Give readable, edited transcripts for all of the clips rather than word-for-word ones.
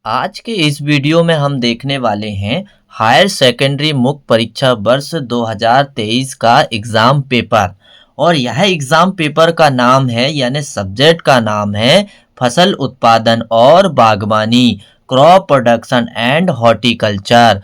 आज के इस वीडियो में हम देखने वाले हैं हायर सेकेंडरी मुख्य परीक्षा वर्ष 2023 का एग्जाम पेपर। और यह एग्जाम पेपर का नाम है यानी सब्जेक्ट का नाम है फसल उत्पादन और बागवानी, क्रॉप प्रोडक्शन एंड हॉर्टिकल्चर।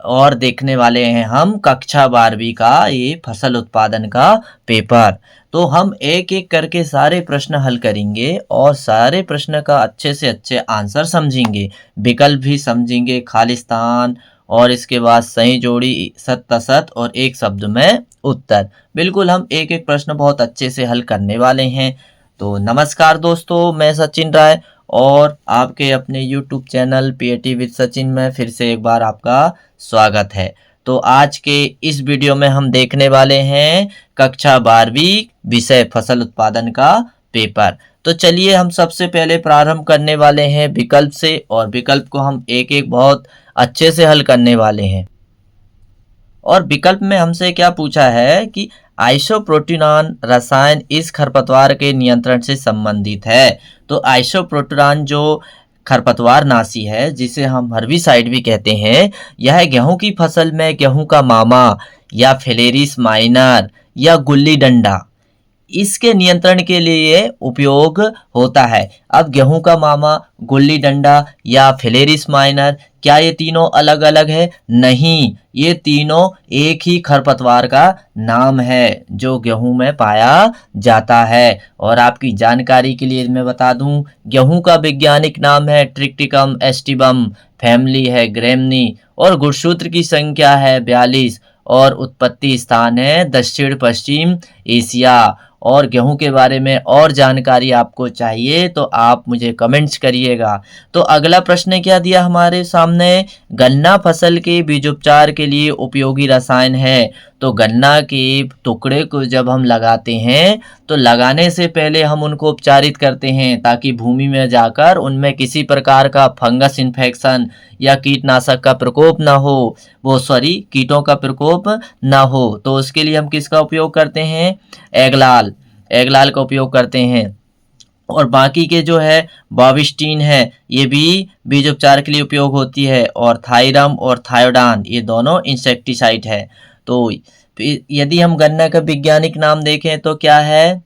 और देखने वाले हैं हम कक्षा 12वीं का ये फसल उत्पादन का पेपर। तो हम एक एक करके सारे प्रश्न हल करेंगे और सारे प्रश्न का अच्छे से अच्छे आंसर समझेंगे, विकल्प भी समझेंगे, खालिस्तान और इसके बाद सही जोड़ी, सत असत और एक शब्द में उत्तर। बिल्कुल हम एक एक प्रश्न बहुत अच्छे से हल करने वाले हैं। तो नमस्कार दोस्तों, मैं सचिन राय और आपके अपने YouTube channel PAT with Sachin में फिर से एक बार आपका स्वागत है। तो आज के इस वीडियो में हम देखने वाले हैं कक्षा 12वीं विषय फसल उत्पादन का पेपर। तो चलिए हम सबसे पहले प्रारंभ करने वाले हैं विकल्प से और विकल्प को हम एक एक बहुत अच्छे से हल करने वाले हैं। और विकल्प में हमसे क्या पूछा है कि आइसोप्रोटिनॉन रसायन इस खरपतवार के नियंत्रण से संबंधित है। तो आइसोप्रोटिनॉन जो खरपतवार नाशी है जिसे हम हर्बिसाइड भी कहते हैं, यह गेहूं की फसल में गेहूं का मामा या फिलेरिस माइनर या गुल्ली डंडा इसके नियंत्रण के लिए उपयोग होता है। अब गेहूं का मामा, गुल्ली डंडा या फिलेरिस माइनर, क्या ये तीनों अलग अलग है? नहीं, ये तीनों एक ही खरपतवार का नाम है जो गेहूं में पाया जाता है। और आपकी जानकारी के लिए मैं बता दूं, गेहूं का वैज्ञानिक नाम है ट्रिक्टिकम एस्टिबम, फैमिली है ग्रेमनी और गुणसूत्र की संख्या है 42 और उत्पत्ति स्थान है दक्षिण पश्चिम एशिया। और गेहूं के बारे में और जानकारी आपको चाहिए तो आप मुझे कमेंट्स करिएगा। तो अगला प्रश्न क्या दिया हमारे सामने, गन्ना फसल के बीजोपचार के लिए उपयोगी रसायन है। तो गन्ना के टुकड़े को जब हम लगाते हैं तो लगाने से पहले हम उनको उपचारित करते हैं ताकि भूमि में जाकर उनमें किसी प्रकार का फंगस इन्फेक्शन या कीटनाशक का प्रकोप ना हो, कीटों का प्रकोप ना हो। तो उसके लिए हम किसका उपयोग करते हैं? एगलाल का उपयोग करते हैं। और बाकी के जो है बाविस्टीन है, ये भी बीज उपचार के लिए उपयोग होती है। और थायरम और थायोडान ये दोनों इंसेक्टिसाइड है। तो यदि हम गन्ना का वैज्ञानिक नाम देखें तो क्या है?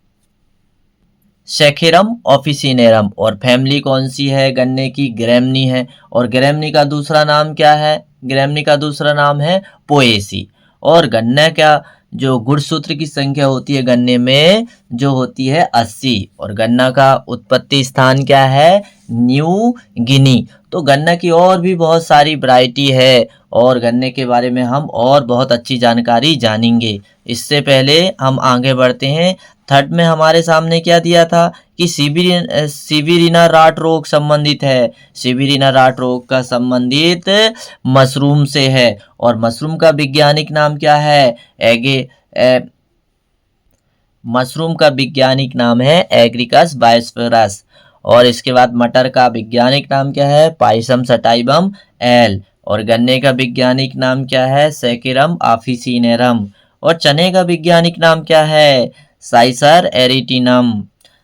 सेखेरम ऑफिसिनेरम। और फैमिली कौन सी है गन्ने की? ग्रेमनी है। और ग्रेमनी का दूसरा नाम क्या है? ग्रेमनी का दूसरा नाम है पोएसी। और गन्ना का जो गुणसूत्र की संख्या होती है गन्ने में जो होती है 80। और गन्ना का उत्पत्ति स्थान क्या है? New Guinea. तो गन्ना की और भी बहुत सारी वैरायटी है और गन्ने के बारे में हम और बहुत अच्छी जानकारी जानेंगे। इससे पहले हम आगे बढ़ते हैं। थर्ड में हमारे सामने क्या दिया था कि सिबिरिना राट रोग संबंधित है। सिबिरिना राट रोग का संबंधित मशरूम से है। और मशरूम का वैज्ञानिक नाम क्या है? मशरूम का वैज्ञानिक नाम है एग्रिकस बायोस्फेरस। और इसके बाद मटर का वैज्ञानिक नाम क्या है? Pisum sativum L. और गन्ने का वैज्ञानिक नाम क्या है? Saccharum officinarum. और चने का वैज्ञानिक नाम क्या है? Cicer arietinum.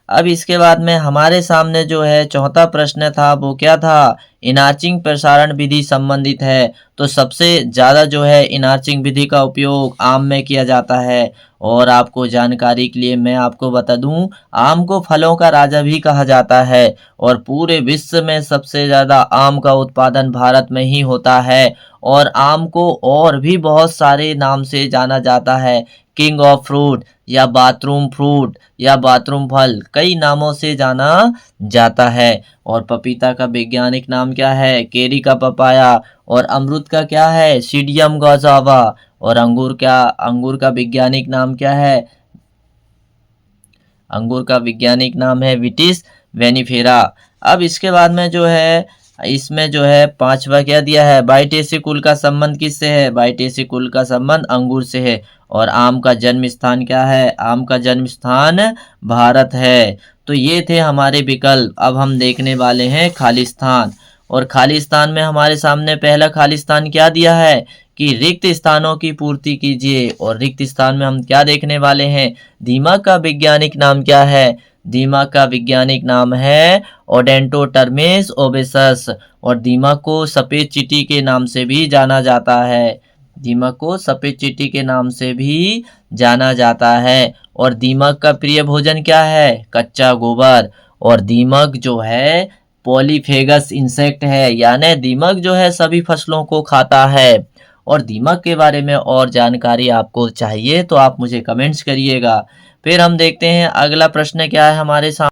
अब इसके बाद में हमारे सामने जो है चौथा प्रश्न था वो क्या था? इनार्चिंग प्रसारण विधि संबंधित है। तो सबसे ज़्यादा जो है इनार्चिंग विधि का उपयोग आम में किया जाता है। और आपको जानकारी के लिए मैं आपको बता दूं, आम को फलों का राजा भी कहा जाता है और पूरे विश्व में सबसे ज़्यादा आम का उत्पादन भारत में ही होता है। और आम को और भी बहुत सारे नाम से जाना जाता है, किंग ऑफ फ्रूट या बाथरूम फ्रूट या बाथरूम फल, कई नामों से जाना जाता है। और पपीता का वैज्ञानिक नाम क्या है? केरी का पपाया। और अमरूद का क्या है? सीडियम गौजावा। और अंगूर का वैज्ञानिक नाम क्या है? अंगूर का वैज्ञानिक नाम है विटिस वेनिफेरा। अब इसके बाद में जो है इसमें जो है पांचवा क्या दिया है? बाइटेसी कुल का संबंध किससे है? बाइटेसी कुल का संबंध अंगूर से है। और आम का जन्म स्थान क्या है? आम का जन्म स्थान भारत है। तो ये थे हमारे विकल्प। अब हम देखने वाले हैं खालिस्तान। और खालिस्तान में हमारे सामने पहला खालिस्तान क्या दिया है कि रिक्त स्थानों की पूर्ति कीजिए। और रिक्त स्थान में हम क्या देखने वाले हैं, दीमक का वैज्ञानिक नाम क्या है, दीमक का वैज्ञानिक नाम है ओडेंटोटर्मेस ओबेसस। और दीमक को सफेद चींटी के नाम से भी जाना जाता है, दीमक को सफेद चींटी के नाम से भी जाना जाता है। और दीमक का प्रिय भोजन क्या है, कच्चा गोबर। और दीमक जो है पॉलीफेगस इंसेक्ट है, यानी दीमक जो है सभी फसलों को खाता है। और दीमक के बारे में और जानकारी आपको चाहिए तो आप मुझे कमेंट्स करिएगा। फिर हम देखते हैं अगला प्रश्न क्या है हमारे सामने।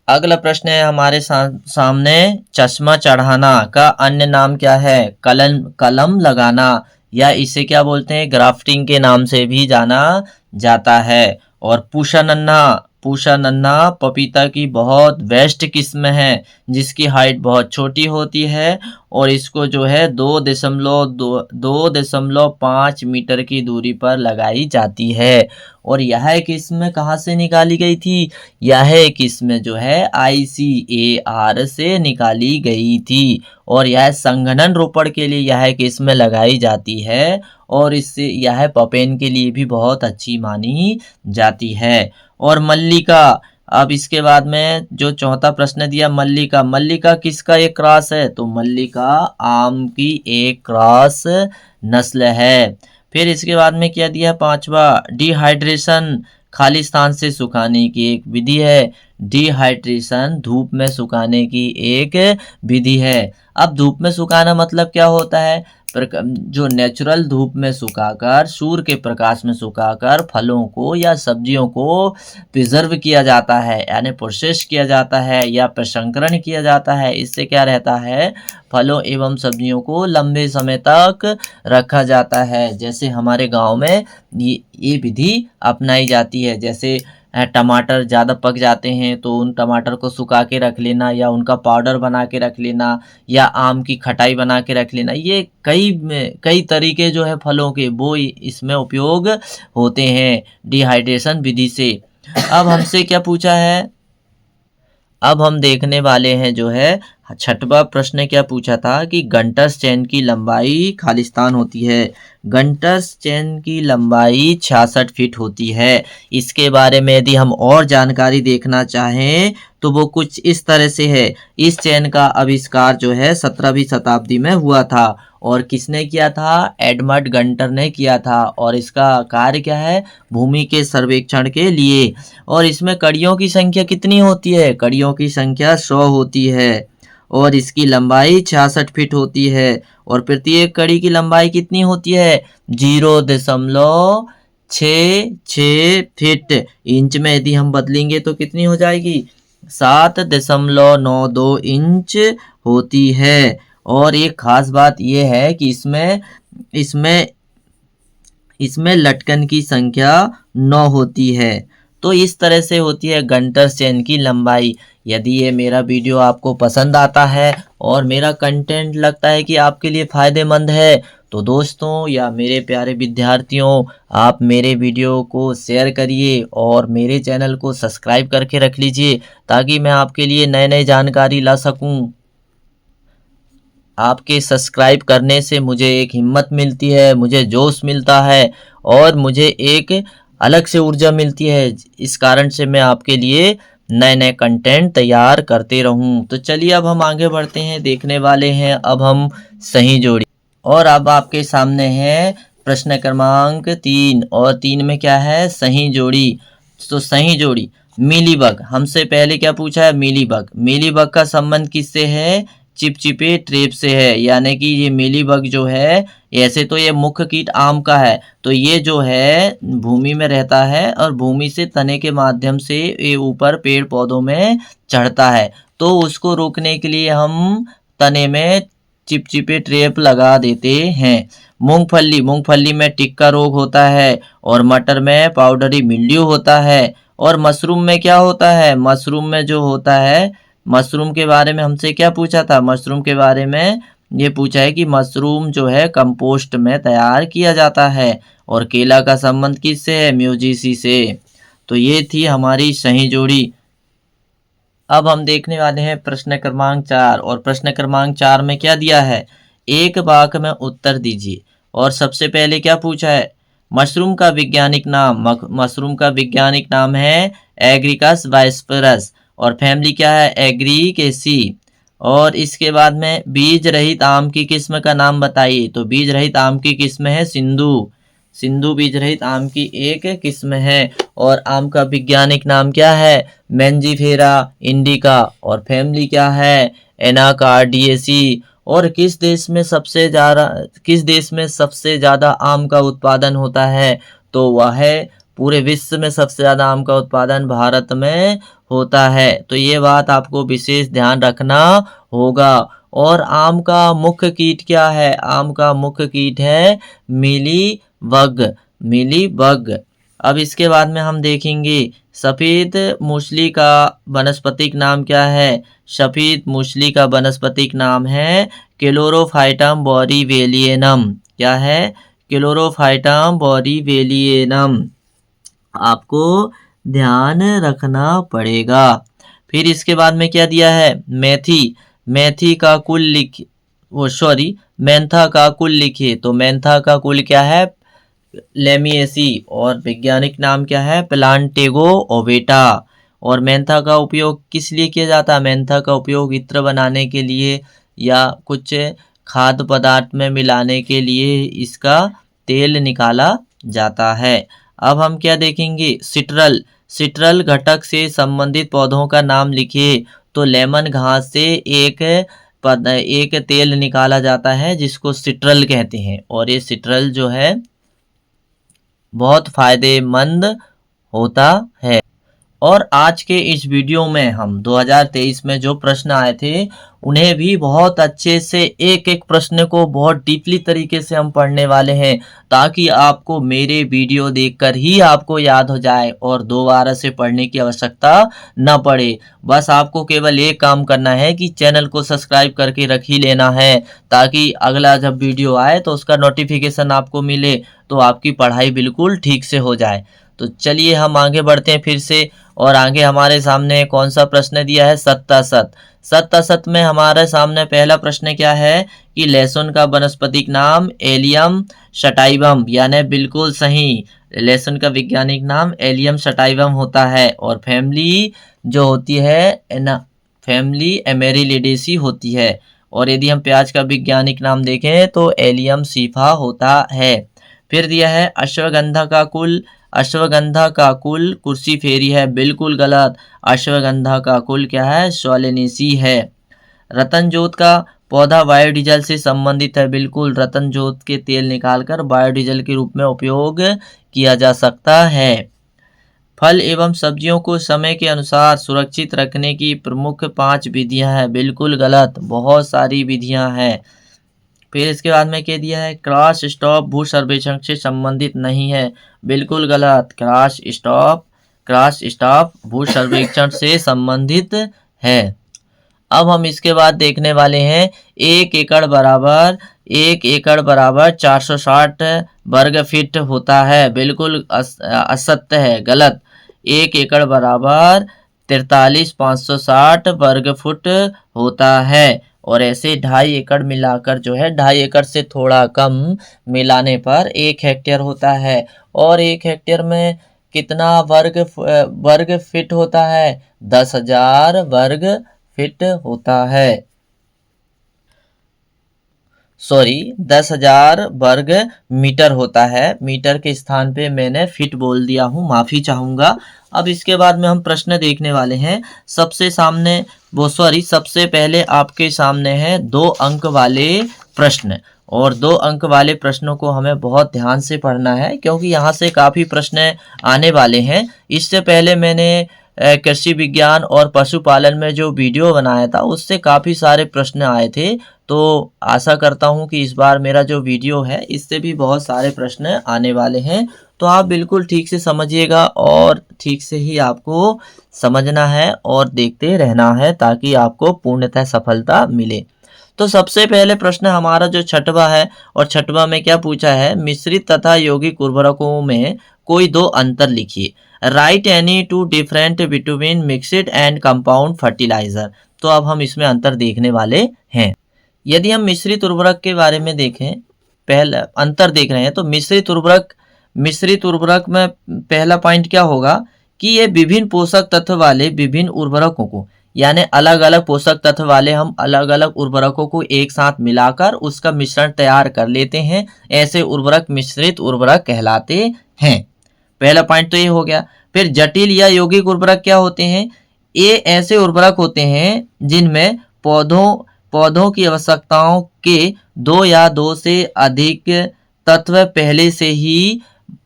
अगला प्रश्न है हमारे सामने, चश्मा चढ़ाना का अन्य नाम क्या है, कलम लगाना, या इसे क्या बोलते हैं, ग्राफ्टिंग के नाम से भी जाना जाता है। और पूषा नन्हा, पूषा नन्हा पपीता की बहुत बेस्ट किस्म है जिसकी हाइट बहुत छोटी होती है और इसको जो है 2.5 मीटर की दूरी पर लगाई जाती है। और यह किस्म कहाँ से निकाली गई थी, यह किस्म जो है ICAR से निकाली गई थी। और यह संघनन रोपण के लिए यह किस्म लगाई जाती है और इससे यह पपेन के लिए भी बहुत अच्छी मानी जाती है। और मल्लिका, अब इसके बाद में जो चौथा प्रश्न दिया, मल्लिका, मल्लिका किसका एक क्रॉस है, तो मल्लिका आम की एक क्रॉस नस्ल है। फिर इसके बाद में क्या दिया, पांचवा, डिहाइड्रेशन खाली स्थान से सुखाने की एक विधि है, डिहाइड्रेशन धूप में सुखाने की एक विधि है। अब धूप में सुखाना मतलब क्या होता है, जो नेचुरल धूप में सुखाकर, सूर्य के प्रकाश में सुखाकर फलों को या सब्जियों को प्रिजर्व किया जाता है, यानी प्रोसेस किया जाता है या प्रसंस्करण किया जाता है। इससे क्या रहता है, फलों एवं सब्जियों को लंबे समय तक रखा जाता है। जैसे हमारे गांव में ये विधि अपनाई जाती है। जैसे टमाटर ज़्यादा पक जाते हैं तो उन टमाटर को सुखा के रख लेना या उनका पाउडर बना के रख लेना या आम की खटाई बना के रख लेना, ये कई तरीके जो है फलों के वो इसमें उपयोग होते हैं डिहाइड्रेशन विधि से। अब हमसे क्या पूछा है, अब हम देखने वाले हैं जो है छठवां प्रश्न क्या पूछा था कि गंटर्स चेन की लंबाई खालिस्तान होती है। गंटर्स चेन की लंबाई 66 फीट होती है। इसके बारे में यदि हम और जानकारी देखना चाहें तो वो कुछ इस तरह से है। इस चेन का आविष्कार जो है 17वीं शताब्दी में हुआ था और किसने किया था, एडमंड गंटर ने किया था। और इसका कार्य क्या है, भूमि के सर्वेक्षण के लिए। और इसमें कड़ियों की संख्या कितनी होती है, कड़ियों की संख्या 100 होती है और इसकी लंबाई 66 फीट होती है। और प्रत्येक कड़ी की लंबाई कितनी होती है, 0.66 फीट। इंच में यदि हम बदलेंगे तो कितनी हो जाएगी, 7.92 इंच होती है। और एक खास बात यह है कि इसमें लटकन की संख्या 9 होती है। तो इस तरह से होती है गंटर्स चेन की लंबाई। यदि ये मेरा वीडियो आपको पसंद आता है और मेरा कंटेंट लगता है कि आपके लिए फ़ायदेमंद है तो दोस्तों या मेरे प्यारे विद्यार्थियों, आप मेरे वीडियो को शेयर करिए और मेरे चैनल को सब्सक्राइब करके रख लीजिए ताकि मैं आपके लिए नए नए जानकारी ला सकूं। आपके सब्सक्राइब करने से मुझे एक हिम्मत मिलती है, मुझे जोश मिलता है और मुझे एक अलग से ऊर्जा मिलती है। इस कारण से मैं आपके लिए नए नए कंटेंट तैयार करते रहूं। तो चलिए अब हम आगे बढ़ते हैं, देखने वाले हैं अब हम सही जोड़ी। और अब आपके सामने है प्रश्न क्रमांक 3 और 3 में क्या है, सही जोड़ी। तो सही जोड़ी, मीलीबग, हमसे पहले क्या पूछा है, मीलीबग। मीलीबग का संबंध किससे है, चिपचिपे ट्रेप से है। यानी कि ये मीलीबग जो है, ऐसे तो ये मुख्य कीट आम का है, तो ये जो है भूमि में रहता है और भूमि से तने के माध्यम से ये ऊपर पेड़ पौधों में चढ़ता है। तो उसको रोकने के लिए हम तने में चिपचिपे ट्रेप लगा देते हैं। मूंगफली में टिक्का रोग होता है और मटर में पाउडरी मिल्ड्यू होता है। और मशरूम में क्या होता है, मशरूम में जो होता है, मशरूम के बारे में हमसे क्या पूछा था, मशरूम के बारे में ये पूछा है कि मशरूम जो है कंपोस्ट में तैयार किया जाता है। और केला का संबंध किससे है, म्यूजिसी से। तो ये थी हमारी सही जोड़ी। अब हम देखने वाले हैं प्रश्न क्रमांक 4 और प्रश्न क्रमांक 4 में क्या दिया है, एक वाक्य में उत्तर दीजिए। और सबसे पहले क्या पूछा है, मशरूम का वैज्ञानिक नाम, मशरूम का वैज्ञानिक नाम है एग्रिकस वाइस्परस, और फैमिली क्या है, एग्रीकेसी। और इसके बाद में बीज रहित आम की किस्म का नाम बताइए, तो बीज रहित आम की किस्म है सिंधु, सिंधु बीज रहित आम की एक किस्म है। और आम का वैज्ञानिक नाम क्या है, मैंजीफेरा इंडिका, और फैमिली क्या है, एनाकार्डियेसी। और किस देश में सबसे ज़्यादा आम का उत्पादन होता है, तो वह है पूरे विश्व में सबसे ज़्यादा आम का उत्पादन भारत में होता है। तो ये बात आपको विशेष ध्यान रखना होगा। और आम का मुख्य कीट क्या है, आम का मुख्य कीट है मीलीबग, मीलीबग। अब इसके बाद में हम देखेंगे सफ़ेद मूसली का वनस्पतिक नाम क्या है, सफ़ेद मूसली का वनस्पतिक नाम है क्लोरोफाइटम बोरीवेलियनम। क्या है, क्लोरोफाइटम बोरीवेलियनम, आपको ध्यान रखना पड़ेगा। फिर इसके बाद में क्या दिया है, मेथी, मेथी का कुल लिख मेंथा का कुल लिखिए, तो मेंथा का कुल क्या है, लेमिएसी, और वैज्ञानिक नाम क्या है, प्लांटेगो ओवेटा। और मेंथा का उपयोग किस लिए किया जाता है, मेंथा का उपयोग इत्र बनाने के लिए या कुछ खाद्य पदार्थ में मिलाने के लिए इसका तेल निकाला जाता है। अब हम क्या देखेंगे, सिट्रल, सिट्रल घटक से संबंधित पौधों का नाम लिखिए, तो लेमन घास से एक तेल निकाला जाता है जिसको सिट्रल कहते हैं, और ये सिट्रल जो है बहुत फायदेमंद होता है। और आज के इस वीडियो में हम 2023 में जो प्रश्न आए थे उन्हें भी बहुत अच्छे से एक एक प्रश्न को बहुत डीपली तरीके से हम पढ़ने वाले हैं, ताकि आपको मेरे वीडियो देखकर ही आपको याद हो जाए और दोबारा से पढ़ने की आवश्यकता न पड़े। बस आपको केवल एक काम करना है कि चैनल को सब्सक्राइब करके रख ही लेना है, ताकि अगला जब वीडियो आए तो उसका नोटिफिकेशन आपको मिले, तो आपकी पढ़ाई बिल्कुल ठीक से हो जाए। तो चलिए हम आगे बढ़ते हैं फिर से। और आगे हमारे सामने कौन सा प्रश्न दिया है, सत्तासत। सत्तासत में हमारे सामने पहला प्रश्न क्या है कि लहसुन का वनस्पतिक नाम एलियम सटाइवम, यानी बिल्कुल सही, लहसुन का वैज्ञानिक नाम एलियम सटाइवम होता है। और फैमिली जो होती है फैमिली एमेरिलिडेसी होती है। और यदि हम प्याज का वैज्ञानिक नाम देखें तो एलियम सीफा होता है। फिर दिया है अश्वगंधा का कुल, अश्वगंधा का कुल कुर्सी फेरी है, बिल्कुल गलत, अश्वगंधा का कुल क्या है, सोलेनेसी है। रतन जोत का पौधा बायोडीजल से संबंधित है, बिल्कुल, रतन जोत के तेल निकालकर बायोडीजल के रूप में उपयोग किया जा सकता है। फल एवं सब्जियों को समय के अनुसार सुरक्षित रखने की प्रमुख 5 विधियां हैं, बिल्कुल गलत, बहुत सारी विधियां हैं। फिर इसके बाद में कह दिया है क्रॉस स्टॉप भू सर्वेक्षण से संबंधित नहीं है, बिल्कुल गलत, क्रॉस स्टॉप भू सर्वेक्षण से संबंधित है। अब हम इसके बाद देखने वाले हैं 1 एकड़ बराबर 460 वर्ग फीट होता है, बिल्कुल असत्य है, गलत। 1 एकड़ बराबर 43,560 वर्ग फुट होता है। और ऐसे 2.5 एकड़ मिलाकर जो है 2.5 एकड़ से थोड़ा कम मिलाने पर 1 हेक्टेयर होता है। और 1 हेक्टेयर में कितना वर्ग फीट होता है, 10,000 वर्ग फीट होता है, 10,000 वर्ग मीटर होता है। मीटर के स्थान पे मैंने फीट बोल दिया हूँ, माफ़ी चाहूँगा। अब इसके बाद में हम प्रश्न देखने वाले हैं। सबसे पहले आपके सामने है 2 अंक वाले प्रश्न, और 2 अंक वाले प्रश्नों को हमें बहुत ध्यान से पढ़ना है, क्योंकि यहाँ से काफ़ी प्रश्न आने वाले हैं। इससे पहले मैंने कृषि विज्ञान और पशुपालन में जो वीडियो बनाया था उससे काफ़ी सारे प्रश्न आए थे, तो आशा करता हूँ कि इस बार मेरा जो वीडियो है इससे भी बहुत सारे प्रश्न आने वाले हैं। तो आप बिल्कुल ठीक से समझिएगा और ठीक से ही आपको समझना है और देखते रहना है, ताकि आपको पूर्णतः सफलता मिले। तो सबसे पहले प्रश्न हमारा जो छठवां है, और छठवां में क्या पूछा है, मिश्रित तथा यौगिक उर्वरकों में कोई 2 अंतर लिखिए। Write any 2 different between mixed and compound fertiliser. तो अब हम इसमें अंतर देखने वाले हैं। यदि हम मिश्रित उर्वरक के बारे में देखें पहला अंतर देख रहे हैं तो मिश्रित उर्वरक में पहला पॉइंट क्या होगा कि ये विभिन्न पोषक तत्व वाले विभिन्न उर्वरकों को, यानी अलग अलग पोषक तत्व वाले हम अलग अलग उर्वरकों को एक साथ मिलाकर उसका मिश्रण तैयार कर लेते हैं। ऐसे उर्वरक मिश्रित उर्वरक कहलाते हैं। पहला पॉइंट तो ये हो गया। फिर जटिल या यौगिक उर्वरक क्या होते हैं? ये ऐसे उर्वरक होते हैं जिनमें पौधों की आवश्यकताओं के 2 या 2 से अधिक तत्व पहले से ही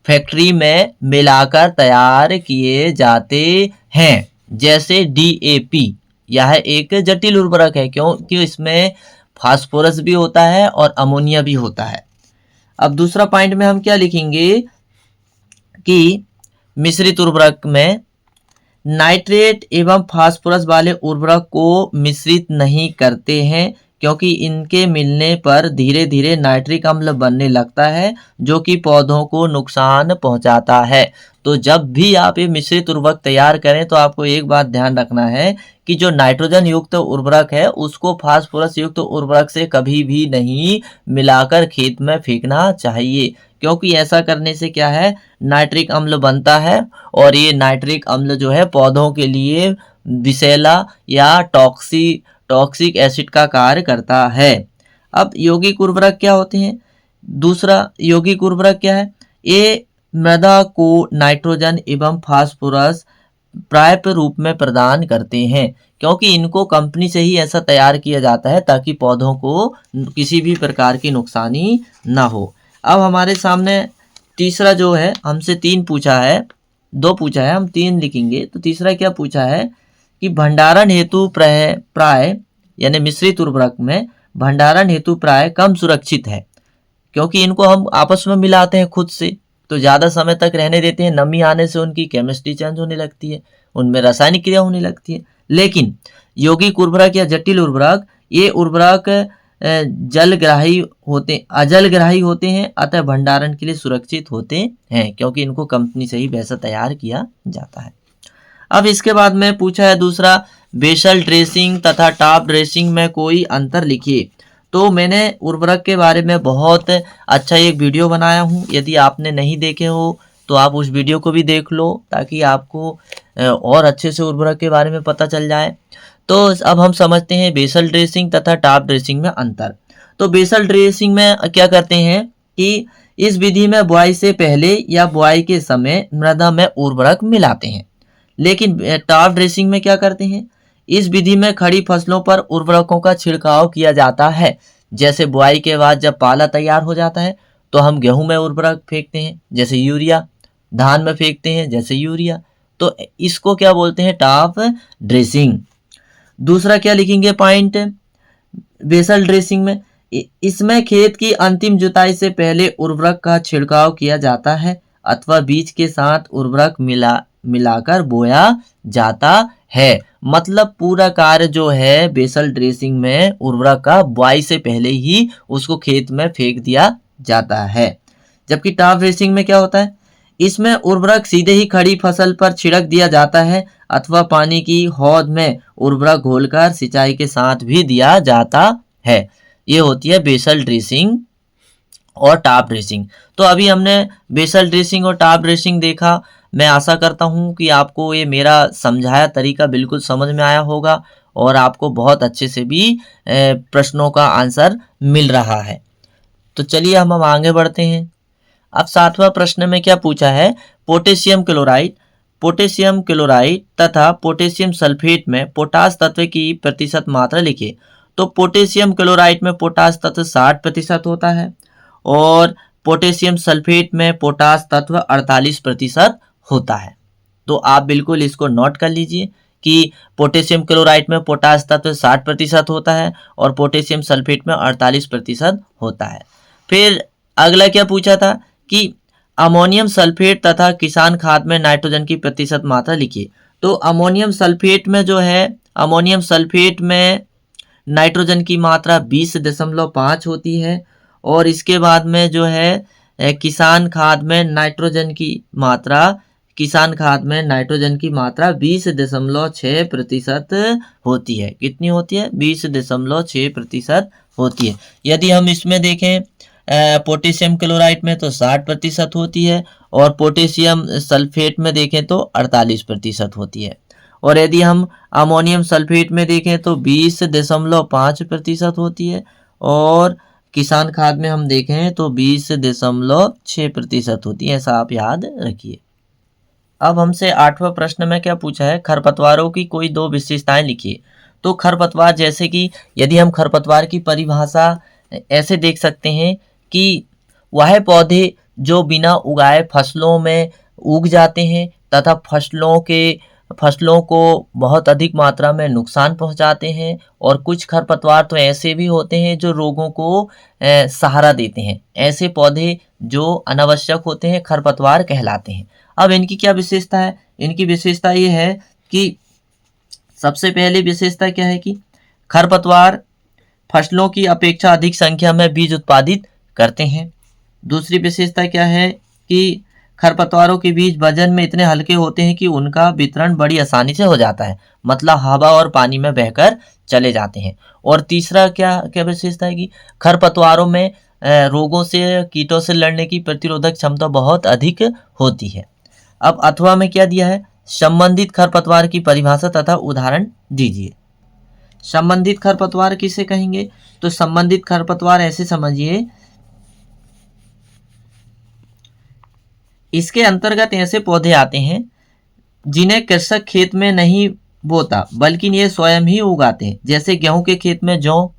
फैक्ट्री में मिलाकर तैयार किए जाते हैं, जैसे DAP। यह एक जटिल उर्वरक है क्योंकि इसमें फास्फोरस भी होता है और अमोनिया भी होता है। अब दूसरा पॉइंट में हम क्या लिखेंगे कि मिश्रित उर्वरक में नाइट्रेट एवं फास्फोरस वाले उर्वरक को मिश्रित नहीं करते हैं क्योंकि इनके मिलने पर धीरे धीरे नाइट्रिक अम्ल बनने लगता है जो कि पौधों को नुकसान पहुंचाता है। तो जब भी आप ये मिश्रित उर्वरक तैयार करें तो आपको एक बात ध्यान रखना है कि जो नाइट्रोजन युक्त उर्वरक है उसको फास्फोरस युक्त उर्वरक से कभी भी नहीं मिलाकर खेत में फेंकना चाहिए, क्योंकि ऐसा करने से क्या है, नाइट्रिक अम्ल बनता है और ये नाइट्रिक अम्ल जो है पौधों के लिए विषैला या टॉक्सिक एसिड का कार्य करता है। अब यौगिक उर्वरक क्या होते हैं? दूसरा यौगिक उर्वरक क्या है? ये मृदा को नाइट्रोजन एवं फास्फोरस पर्याप्त रूप में प्रदान करते हैं क्योंकि इनको कंपनी से ही ऐसा तैयार किया जाता है ताकि पौधों को किसी भी प्रकार की नुकसानी ना हो। अब हमारे सामने तीसरा जो है, हमसे 3 पूछा है, 2 पूछा है, हम 3 लिखेंगे। तो तीसरा क्या पूछा है कि भंडारण हेतु प्राय यानी मिश्रित उर्वरक में भंडारण हेतु प्राय कम सुरक्षित है क्योंकि इनको हम आपस में मिलाते हैं खुद से, तो ज़्यादा समय तक रहने देते हैं। नमी आने से उनकी केमिस्ट्री चेंज होने लगती है, उनमें रासायनिक क्रिया होने लगती है। लेकिन यौगिक उर्वरक या जटिल उर्वरक, ये उर्वरक अजलग्राही होते हैं, अतः भंडारण के लिए सुरक्षित होते हैं क्योंकि इनको कंपनी से ही वैसा तैयार किया जाता है। अब इसके बाद में पूछा है दूसरा, बेसल ड्रेसिंग तथा टॉप ड्रेसिंग में कोई अंतर लिखिए। तो मैंने उर्वरक के बारे में बहुत अच्छा एक वीडियो बनाया हूँ, यदि आपने नहीं देखे हो तो आप उस वीडियो को भी देख लो ताकि आपको और अच्छे से उर्वरक के बारे में पता चल जाए। तो अब हम समझते हैं बेसल ड्रेसिंग तथा टॉप ड्रेसिंग में अंतर। तो बेसल ड्रेसिंग में क्या करते हैं कि इस विधि में बुआई से पहले या बुआई के समय मृदा में उर्वरक मिलाते हैं, लेकिन टॉप ड्रेसिंग में क्या करते हैं, इस विधि में खड़ी फसलों पर उर्वरकों का छिड़काव किया जाता है। जैसे बुआई के बाद जब पाला तैयार हो जाता है तो हम गेहूं में उर्वरक फेंकते हैं जैसे यूरिया, धान में फेंकते हैं जैसे यूरिया, तो इसको क्या बोलते हैं, टॉप ड्रेसिंग। दूसरा क्या लिखेंगे पॉइंट बेसल ड्रेसिंग में, इसमें खेत की अंतिम जुताई से पहले उर्वरक का छिड़काव किया जाता है अथवा बीज के साथ उर्वरक मिलाकर बोया जाता है। मतलब पूरा कार्य जो है बेसल ड्रेसिंग में उर्वरक का बुआई से पहले ही उसको खेत में फेंक दिया जाता है। जबकि टॉप ड्रेसिंग में क्या होता है, इसमें उर्वरक सीधे ही खड़ी फसल पर छिड़क दिया जाता है अथवा पानी की हौद में उर्वरक घोलकर सिंचाई के साथ भी दिया जाता है। ये होती है बेसल ड्रेसिंग और टॉप ड्रेसिंग। तो अभी हमने बेसल ड्रेसिंग और टॉप ड्रेसिंग देखा। मैं आशा करता हूँ कि आपको ये मेरा समझाया तरीका बिल्कुल समझ में आया होगा और आपको बहुत अच्छे से भी प्रश्नों का आंसर मिल रहा है। तो चलिए हम आगे बढ़ते हैं। अब 7वां प्रश्न में क्या पूछा है, पोटेशियम क्लोराइड तथा पोटेशियम सल्फेट में पोटास तत्व की प्रतिशत मात्रा लिखिए। तो पोटेशियम क्लोराइड में पोटास तत्व 60% होता है और पोटेशियम सल्फेट में पोटास तत्व 48% होता है। तो आप बिल्कुल इसको नोट कर लीजिए कि पोटेशियम क्लोराइड में पोटास तत्व 60% होता है और पोटेशियम सल्फेट में 48% होता है। फिर अगला क्या पूछा था कि अमोनियम सल्फेट तथा किसान खाद में नाइट्रोजन की प्रतिशत मात्रा लिखिए। तो अमोनियम सल्फेट में जो है, अमोनियम सल्फेट में नाइट्रोजन की मात्रा 20.5 होती है और इसके बाद में जो है किसान खाद में नाइट्रोजन की मात्रा 20.6% होती है। कितनी होती है? 20.6% होती है। यदि हम इसमें देखें पोटेशियम क्लोराइड में तो 60% होती है और पोटेशियम सल्फेट में देखें तो 48% होती है। और यदि हम अमोनियम सल्फेट में देखें तो 20.5% होती है और किसान खाद में हम देखें तो 20.6% होती है। ऐसा आप याद रखिए। अब हमसे 8वां प्रश्न में क्या पूछा है, खरपतवारों की कोई 2 विशेषताएं लिखिए। तो खरपतवार, जैसे कि यदि हम खरपतवार की परिभाषा ऐसे देख सकते हैं कि वह पौधे जो बिना उगाए फसलों में उग जाते हैं तथा फसलों को बहुत अधिक मात्रा में नुकसान पहुंचाते हैं। और कुछ खरपतवार तो ऐसे भी होते हैं जो रोगों को सहारा देते हैं। ऐसे पौधे जो अनावश्यक होते हैं खरपतवार कहलाते हैं। अब इनकी क्या विशेषता है? इनकी विशेषता ये है कि सबसे पहली विशेषता क्या है कि खरपतवार फसलों की अपेक्षा अधिक संख्या में बीज उत्पादित करते हैं। दूसरी विशेषता क्या है कि खरपतवारों के बीज वजन में इतने हल्के होते हैं कि उनका वितरण बड़ी आसानी से हो जाता है, मतलब हवा और पानी में बहकर चले जाते हैं। और तीसरा क्या विशेषता है कि खरपतवारों में रोगों से, कीटों से लड़ने की प्रतिरोधक क्षमता बहुत अधिक होती है। अब अथवा में क्या दिया है, संबंधित खरपतवार की परिभाषा तथा उदाहरण दीजिए। संबंधित खरपतवार किसे कहेंगे? तो संबंधित खरपतवार ऐसे समझिए, इसके अंतर्गत ऐसे पौधे आते हैं जिन्हें कृषक खेत में नहीं बोता बल्कि ये स्वयं ही उगाते हैं। जैसे गेहूं के खेत में जौ,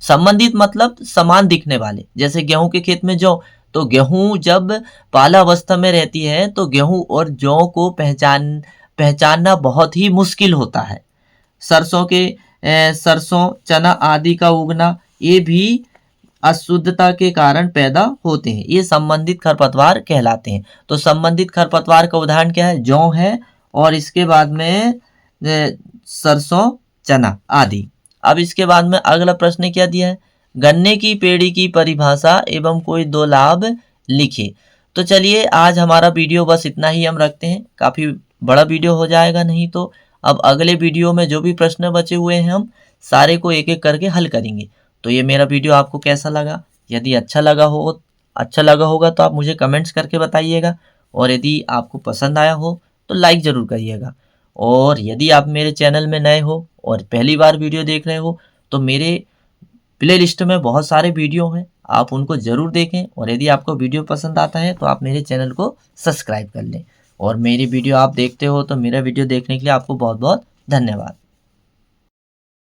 संबंधित मतलब समान दिखने वाले। जैसे गेहूं के खेत में जौ, तो गेहूं जब पाला अवस्था में रहती है तो गेहूं और जौ को पहचानना बहुत ही मुश्किल होता है। सरसों, चना आदि का उगना, ये भी अशुद्धता के कारण पैदा होते हैं। ये संबंधित खरपतवार कहलाते हैं। तो संबंधित खरपतवार का उदाहरण क्या है? जौ है और इसके बाद में सरसों, चना आदि। अब इसके बाद में अगला प्रश्न क्या दिया है, गन्ने की पेड़ी की परिभाषा एवं कोई 2 लाभ लिखिए। तो चलिए आज हमारा वीडियो बस इतना ही हम रखते हैं, काफ़ी बड़ा वीडियो हो जाएगा नहीं तो। अब अगले वीडियो में जो भी प्रश्न बचे हुए हैं हम सारे को एक एक करके हल करेंगे। तो ये मेरा वीडियो आपको कैसा लगा? यदि अच्छा लगा होगा तो आप मुझे कमेंट्स करके बताइएगा। और यदि आपको पसंद आया हो तो लाइक ज़रूर करिएगा। और यदि आप मेरे चैनल में नए हो और पहली बार वीडियो देख रहे हो तो मेरे प्ले लिस्ट में बहुत सारे वीडियो हैं, आप उनको ज़रूर देखें। और यदि आपको वीडियो पसंद आता है तो आप मेरे चैनल को सब्सक्राइब कर लें। और मेरी वीडियो आप देखते हो तो मेरा वीडियो देखने के लिए आपको बहुत बहुत धन्यवाद।